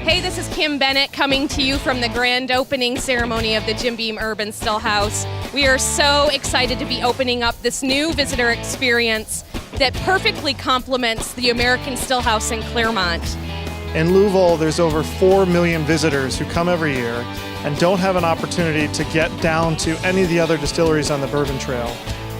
Hey, this is Kim Bennett coming to you from the grand opening ceremony of the Jim Beam Urban Stillhouse. We are so excited to be opening up this new visitor experience that perfectly complements the American Stillhouse in Claremont. In Louisville, there's over 4 million visitors who come every year and don't have an opportunity to get down to any of the other distilleries on the Bourbon Trail.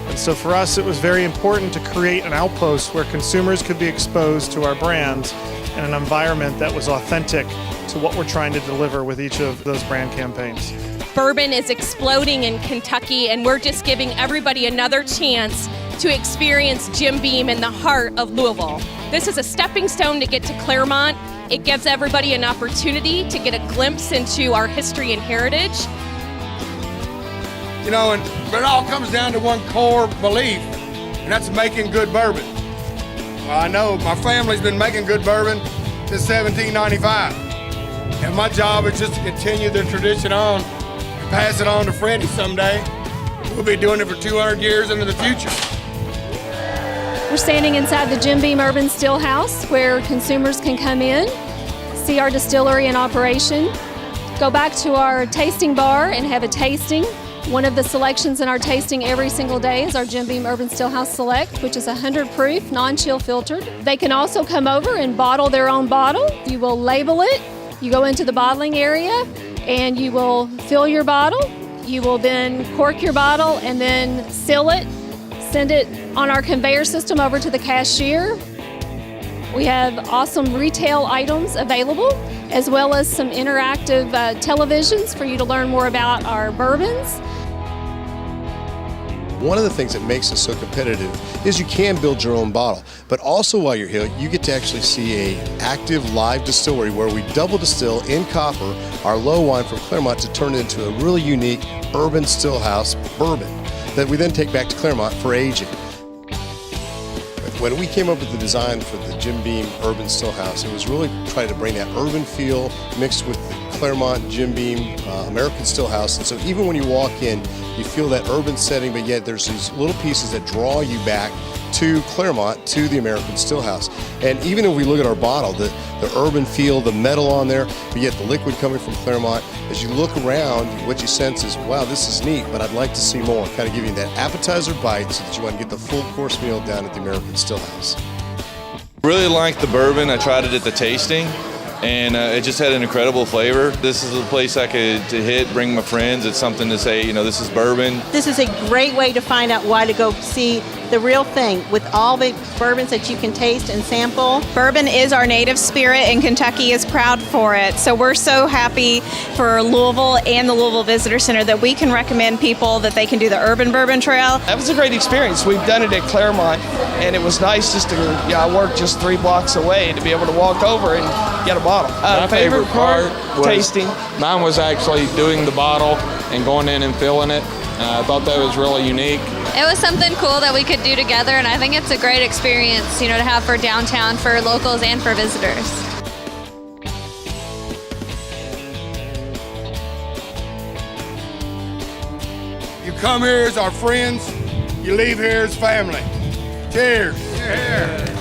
And so for us, it was very important to create an outpost where consumers could be exposed to our brand in an environment that was authentic to what we're trying to deliver with each of those brand campaigns. Bourbon is exploding in Kentucky, and we're just giving everybody another chance to experience Jim Beam in the heart of Louisville. This is a stepping stone to get to Claremont. It gives everybody an opportunity to get a glimpse into our history and heritage. You know, but it all comes down to one core belief, and that's making good bourbon. Well, I know my family's been making good bourbon since 1795. And my job is just to continue the tradition on and pass it on to Freddie someday. We'll be doing it for 200 years into the future. We're standing inside the Jim Beam Urban Stillhouse, where consumers can come in, see our distillery in operation, go back to our tasting bar and have a tasting. One of the selections in our tasting every single day is our Jim Beam Urban Stillhouse Select, which is 100 proof, non-chill filtered. They can also come over and bottle their own bottle. You will label it. You go into the bottling area and you will fill your bottle. You will then cork your bottle and then seal it, send it on our conveyor system over to the cashier. We have awesome retail items available, as well as some interactive televisions for you to learn more about our bourbons. One of the things that makes us so competitive is you can build your own bottle, but also while you're here, you get to actually see an active live distillery where we double distill in copper our low wine from Claremont to turn it into a really unique urban stillhouse bourbon that we then take back to Claremont for aging. When we came up with the design for the Jim Beam Urban Stillhouse, it was really trying to bring that urban feel mixed with the Claremont Jim Beam American Stillhouse. And so even when you walk in, you feel that urban setting, but yet there's these little pieces that draw you back to Claremont, to the American Stillhouse. And even if we look at our bottle, the urban feel, the metal on there, but yet the liquid coming from Claremont, as you look around, what you sense is, wow, this is neat, but I'd like to see more. Kind of giving you that appetizer bite so that you want to get the full course meal down at the American Stillhouse. Really liked the bourbon. I tried it at the tasting, and it just had an incredible flavor. This is a place I could hit, bring my friends. It's something to say, you know, this is bourbon. This is a great way to find out why to go see the real thing with all the bourbons that you can taste and sample. Bourbon is our native spirit, and Kentucky is proud for it. So we're so happy for Louisville and the Louisville Visitor Center that we can recommend people that they can do the Urban Bourbon Trail. That was a great experience. We've done it at Claremont, and it was nice just to, I worked just 3 blocks away to be able to walk over and get a bottle. My favorite part was tasting. Mine was actually doing the bottle and going in and filling it. I thought that was really unique. It was something cool that we could do together, and I think it's a great experience, you know, to have for downtown, for locals and for visitors. You come here as our friends, you leave here as family. Cheers. Cheers.